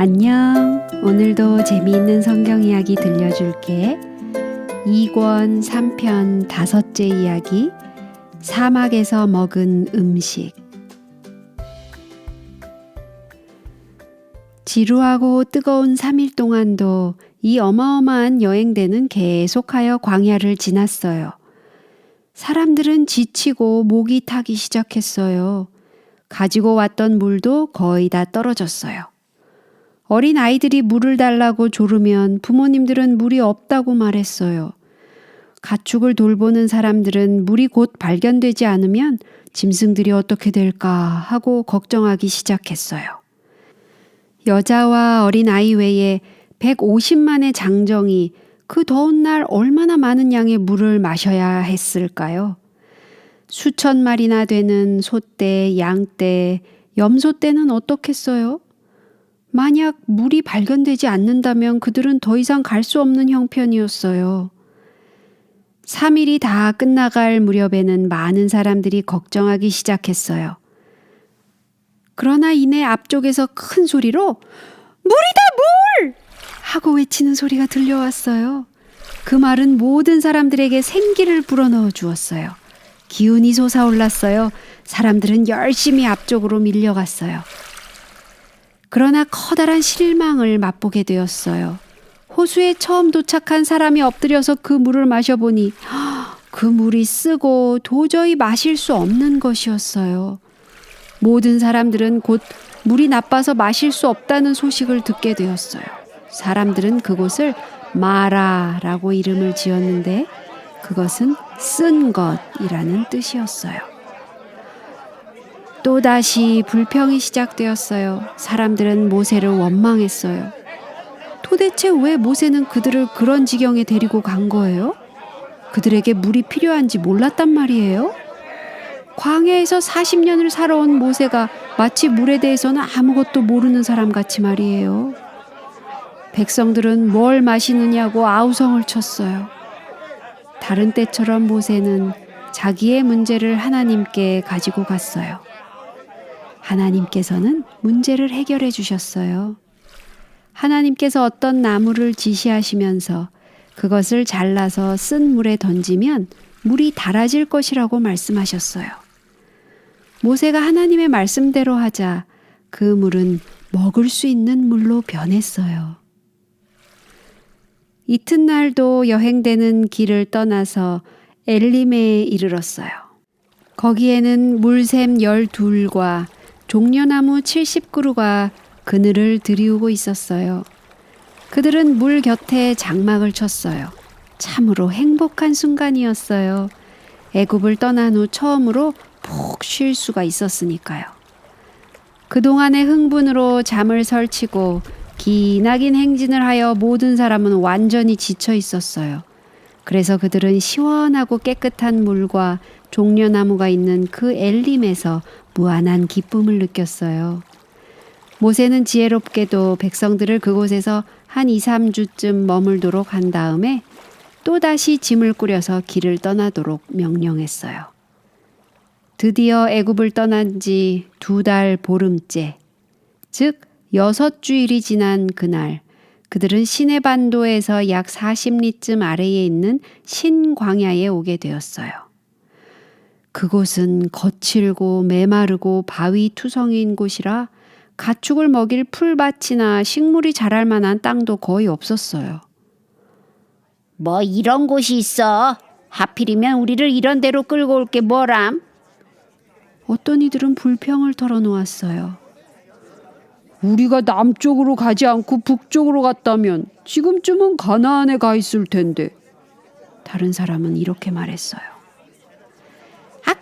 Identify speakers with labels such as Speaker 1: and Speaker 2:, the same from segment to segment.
Speaker 1: 안녕. 오늘도 재미있는 성경 이야기 들려줄게. 2권 3편 5째 이야기. 사막에서 먹은 음식. 지루하고 뜨거운 3일 동안도 이 어마어마한 여행대는 계속하여 광야를 지났어요. 사람들은 지치고 목이 타기 시작했어요. 가지고 왔던 물도 거의 다 떨어졌어요. 어린 아이들이 물을 달라고 조르면 부모님들은 물이 없다고 말했어요. 가축을 돌보는 사람들은 물이 곧 발견되지 않으면 짐승들이 어떻게 될까 하고 걱정하기 시작했어요. 여자와 어린 아이 외에 150만의 장정이 그 더운 날 얼마나 많은 양의 물을 마셔야 했을까요? 수천 마리나 되는 소떼, 양떼, 염소떼는 어떻겠어요? 만약 물이 발견되지 않는다면 그들은 더 이상 갈 수 없는 형편이었어요. 3일이 다 끝나갈 무렵에는 많은 사람들이 걱정하기 시작했어요. 그러나 이내 앞쪽에서 큰 소리로 물이다 물! 하고 외치는 소리가 들려왔어요. 그 말은 모든 사람들에게 생기를 불어넣어 주었어요. 기운이 솟아올랐어요. 사람들은 열심히 앞쪽으로 밀려갔어요. 그러나 커다란 실망을 맛보게 되었어요. 호수에 처음 도착한 사람이 엎드려서 그 물을 마셔보니 그 물이 쓰고 도저히 마실 수 없는 것이었어요. 모든 사람들은 곧 물이 나빠서 마실 수 없다는 소식을 듣게 되었어요. 사람들은 그곳을 마라라고 이름을 지었는데 그것은 쓴 것이라는 뜻이었어요. 또다시 불평이 시작되었어요. 사람들은 모세를 원망했어요. 도대체 왜 모세는 그들을 그런 지경에 데리고 간 거예요? 그들에게 물이 필요한지 몰랐단 말이에요? 광야에서 40년을 살아온 모세가 마치 물에 대해서는 아무것도 모르는 사람 같이 말이에요. 백성들은 뭘 마시느냐고 아우성을 쳤어요. 다른 때처럼 모세는 자기의 문제를 하나님께 가지고 갔어요. 하나님께서는 문제를 해결해 주셨어요. 하나님께서 어떤 나무를 지시하시면서 그것을 잘라서 쓴 물에 던지면 물이 달아질 것이라고 말씀하셨어요. 모세가 하나님의 말씀대로 하자 그 물은 먹을 수 있는 물로 변했어요. 이튿날도 여행되는 길을 떠나서 엘림에 이르렀어요. 거기에는 물샘 12과 종려나무 70그루가 그늘을 들이우고 있었어요. 그들은 물 곁에 장막을 쳤어요. 참으로 행복한 순간이었어요. 애굽을 떠난 후 처음으로 푹 쉴 수가 있었으니까요. 그동안의 흥분으로 잠을 설치고 기나긴 행진을 하여 모든 사람은 완전히 지쳐 있었어요. 그래서 그들은 시원하고 깨끗한 물과 종려나무가 있는 그 엘림에서 무한한 기쁨을 느꼈어요. 모세는 지혜롭게도 백성들을 그곳에서 한 2, 3주쯤 머물도록 한 다음에 또다시 짐을 꾸려서 길을 떠나도록 명령했어요. 드디어 애굽을 떠난 지 2달 보름째, 즉 6주일이 지난 그날 그들은 시내반도에서 약 40리쯤 아래에 있는 신광야에 오게 되었어요. 그곳은 거칠고 메마르고 바위 투성이인 곳이라 가축을 먹일 풀밭이나 식물이 자랄 만한 땅도 거의 없었어요.
Speaker 2: 뭐 이런 곳이 있어? 하필이면 우리를 이런 데로 끌고 올 게 뭐람?
Speaker 1: 어떤 이들은 불평을 털어놓았어요.
Speaker 3: 우리가 남쪽으로 가지 않고 북쪽으로 갔다면 지금쯤은 가나안에 가 있을 텐데.
Speaker 1: 다른 사람은 이렇게 말했어요.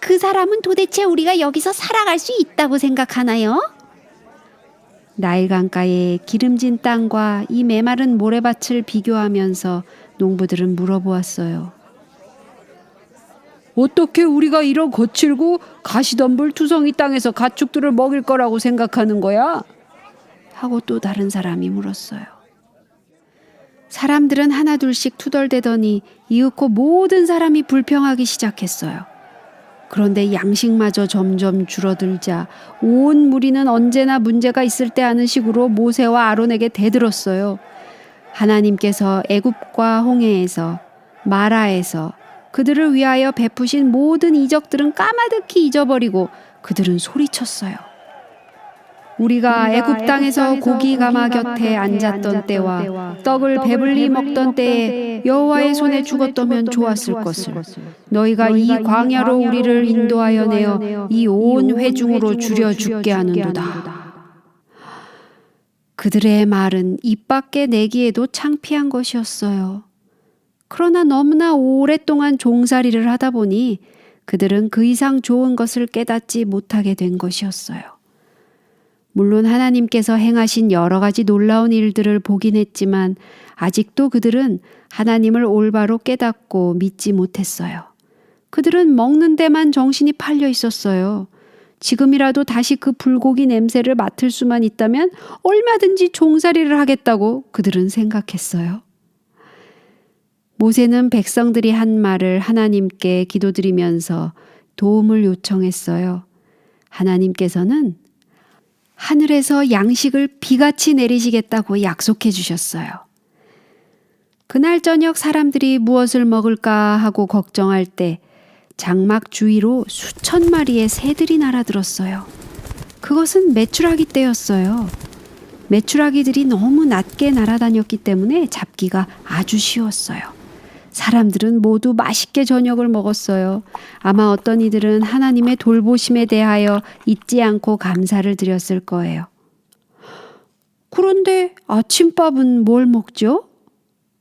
Speaker 2: 그 사람은 도대체 우리가 여기서 살아갈 수 있다고 생각하나요?
Speaker 1: 나일강가의 기름진 땅과 이 메마른 모래밭을 비교하면서 농부들은 물어보았어요.
Speaker 3: 어떻게 우리가 이런 거칠고 가시덤불 투성이 땅에서 가축들을 먹일 거라고 생각하는 거야?
Speaker 1: 하고 또 다른 사람이 물었어요. 사람들은 하나둘씩 투덜대더니 이윽고 모든 사람이 불평하기 시작했어요. 그런데 양식마저 점점 줄어들자 온 무리는 언제나 문제가 있을 때 하는 식으로 모세와 아론에게 대들었어요. 하나님께서 애굽과 홍해에서 마라에서 그들을 위하여 베푸신 모든 이적들은 까마득히 잊어버리고 그들은 소리쳤어요. 우리가 애굽 땅에서 고기 가마 곁에 앉았던 때와 떡을 배불리 먹던 때에 여호와의 손에 죽었다면 좋았을 것을 너희가 이 광야로 우리를 인도하여 내어 이 온 회중으로 줄여 죽게 하는도다. 그들의 말은 입 밖에 내기에도 창피한 것이었어요. 그러나 너무나 오랫동안 종살이를 하다 보니 그들은 그 이상 좋은 것을 깨닫지 못하게 된 것이었어요. 물론 하나님께서 행하신 여러 가지 놀라운 일들을 보긴 했지만 아직도 그들은 하나님을 올바로 깨닫고 믿지 못했어요. 그들은 먹는 데만 정신이 팔려 있었어요. 지금이라도 다시 그 불고기 냄새를 맡을 수만 있다면 얼마든지 종살이를 하겠다고 그들은 생각했어요. 모세는 백성들이 한 말을 하나님께 기도드리면서 도움을 요청했어요. 하나님께서는 하늘에서 양식을 비같이 내리시겠다고 약속해 주셨어요. 그날 저녁 사람들이 무엇을 먹을까 하고 걱정할 때 장막 주위로 수천 마리의 새들이 날아들었어요. 그것은 메추라기 때였어요. 메추라기들이 너무 낮게 날아다녔기 때문에 잡기가 아주 쉬웠어요. 사람들은 모두 맛있게 저녁을 먹었어요. 아마 어떤 이들은 하나님의 돌보심에 대하여 잊지 않고 감사를 드렸을 거예요. 그런데 아침밥은 뭘 먹죠?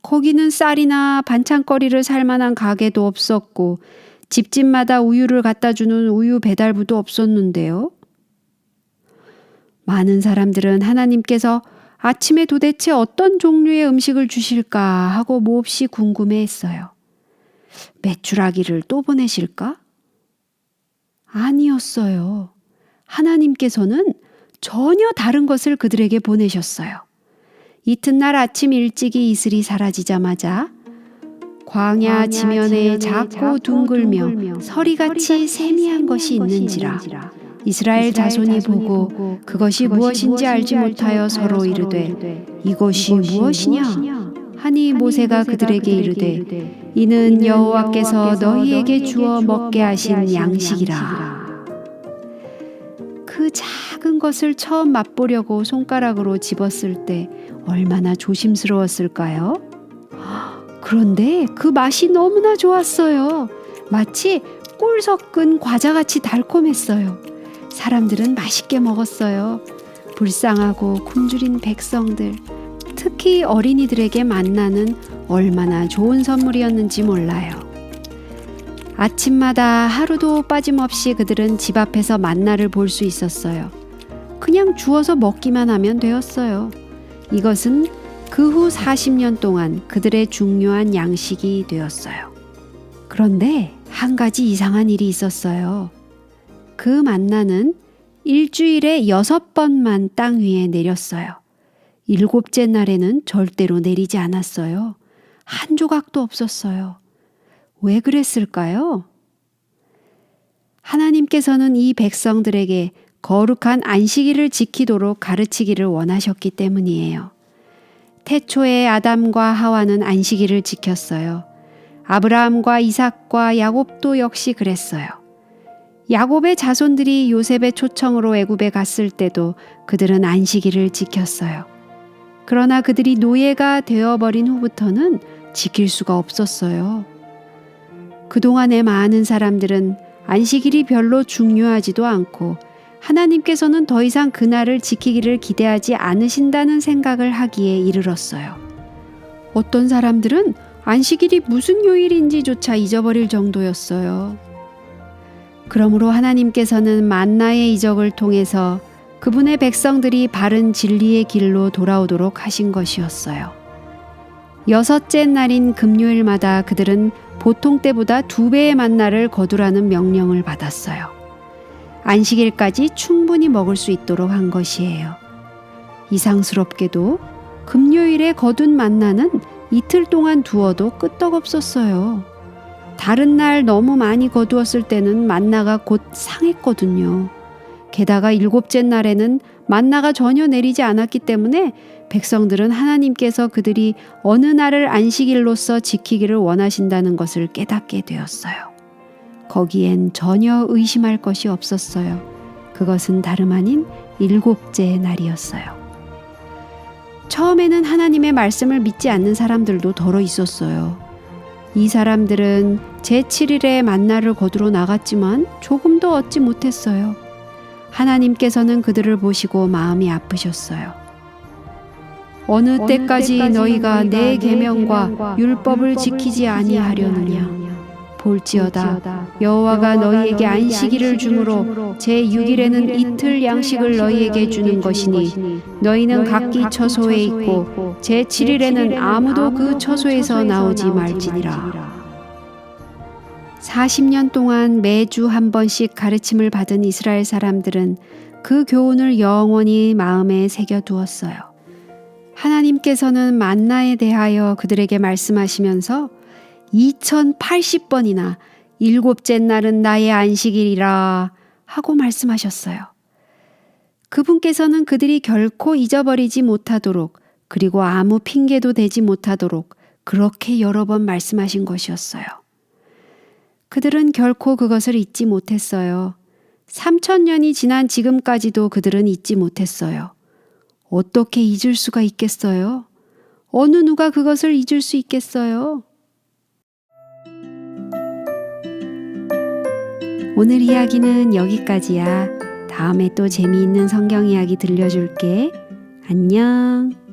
Speaker 1: 거기는 쌀이나 반찬거리를 살 만한 가게도 없었고 집집마다 우유를 갖다 주는 우유 배달부도 없었는데요. 많은 사람들은 하나님께서 아침에 도대체 어떤 종류의 음식을 주실까 하고 몹시 궁금해했어요. 메추라기를 또 보내실까? 아니었어요. 하나님께서는 전혀 다른 것을 그들에게 보내셨어요. 이튿날 아침 일찍이 이슬이 사라지자마자 광야 지면에 작고 둥글며 서리같이 세미한 것이 있는지라 이스라엘 자손이 보고 그것이 무엇인지 알지 못하여 서로 이르되 이것이 무엇이냐 하니 모세가 그들에게 이르되 이는 여호와께서 너희에게 주어 먹게 하신 양식이라. 그 작은 것을 처음 맛보려고 손가락으로 집었을 때 얼마나 조심스러웠을까요? 그런데 그 맛이 너무나 좋았어요. 마치 꿀 섞은 과자같이 달콤했어요. 사람들은 맛있게 먹었어요. 불쌍하고 굶주린 백성들, 특히 어린이들에게 만나는 얼마나 좋은 선물이었는지 몰라요. 아침마다 하루도 빠짐없이 그들은 집 앞에서 만나를 볼 수 있었어요. 그냥 주워서 먹기만 하면 되었어요. 이것은 그 후 40년 동안 그들의 중요한 양식이 되었어요. 그런데 한 가지 이상한 일이 있었어요. 그 만나는 일주일에 6번만 땅 위에 내렸어요. 7째 날에는 절대로 내리지 않았어요. 한 조각도 없었어요. 왜 그랬을까요? 하나님께서는 이 백성들에게 거룩한 안식일을 지키도록 가르치기를 원하셨기 때문이에요. 태초에 아담과 하와는 안식일을 지켰어요. 아브라함과 이삭과 야곱도 역시 그랬어요. 야곱의 자손들이 요셉의 초청으로 애굽에 갔을 때도 그들은 안식일을 지켰어요. 그러나 그들이 노예가 되어버린 후부터는 지킬 수가 없었어요. 그동안의 많은 사람들은 안식일이 별로 중요하지도 않고 하나님께서는 더 이상 그날을 지키기를 기대하지 않으신다는 생각을 하기에 이르렀어요. 어떤 사람들은 안식일이 무슨 요일인지조차 잊어버릴 정도였어요. 그러므로 하나님께서는 만나의 이적을 통해서 그분의 백성들이 바른 진리의 길로 돌아오도록 하신 것이었어요. 6째 날인 금요일마다 그들은 보통 때보다 2배의 만나를 거두라는 명령을 받았어요. 안식일까지 충분히 먹을 수 있도록 한 것이에요. 이상스럽게도 금요일에 거둔 만나는 이틀 동안 두어도 끄떡없었어요. 다른 날 너무 많이 거두었을 때는 만나가 곧 상했거든요. 게다가 7째 날에는 만나가 전혀 내리지 않았기 때문에 백성들은 하나님께서 그들이 어느 날을 안식일로서 지키기를 원하신다는 것을 깨닫게 되었어요. 거기엔 전혀 의심할 것이 없었어요. 그것은 다름 아닌 7째 날이었어요. 처음에는 하나님의 말씀을 믿지 않는 사람들도 더러 있었어요. 이 사람들은 제7일에 만나를 거두러 나갔지만 조금도 얻지 못했어요. 하나님께서는 그들을 보시고 마음이 아프셨어요. 어느 때까지 너희가 내 계명과 율법을 지키지 아니하려느냐? 볼지어다 여호와가 너희에게 안식일을 주므로 제6일에는 이틀 양식을 너희에게 주는 것이니 너희는 각기 처소에 있고 제7일에는 아무도 그 처소에서 나오지 말지니라. 40년 동안 매주 한 번씩 가르침을 받은 이스라엘 사람들은 그 교훈을 영원히 마음에 새겨두었어요. 하나님께서는 만나에 대하여 그들에게 말씀하시면서 2080번이나 7째 날은 나의 안식일이라 하고 말씀하셨어요. 그분께서는 그들이 결코 잊어버리지 못하도록 그리고 아무 핑계도 대지 못하도록 그렇게 여러 번 말씀하신 것이었어요. 그들은 결코 그것을 잊지 못했어요. 3000년이 지난 지금까지도 그들은 잊지 못했어요. 어떻게 잊을 수가 있겠어요? 어느 누가 그것을 잊을 수 있겠어요? 오늘 이야기는 여기까지야. 다음에 또 재미있는 성경 이야기 들려줄게. 안녕.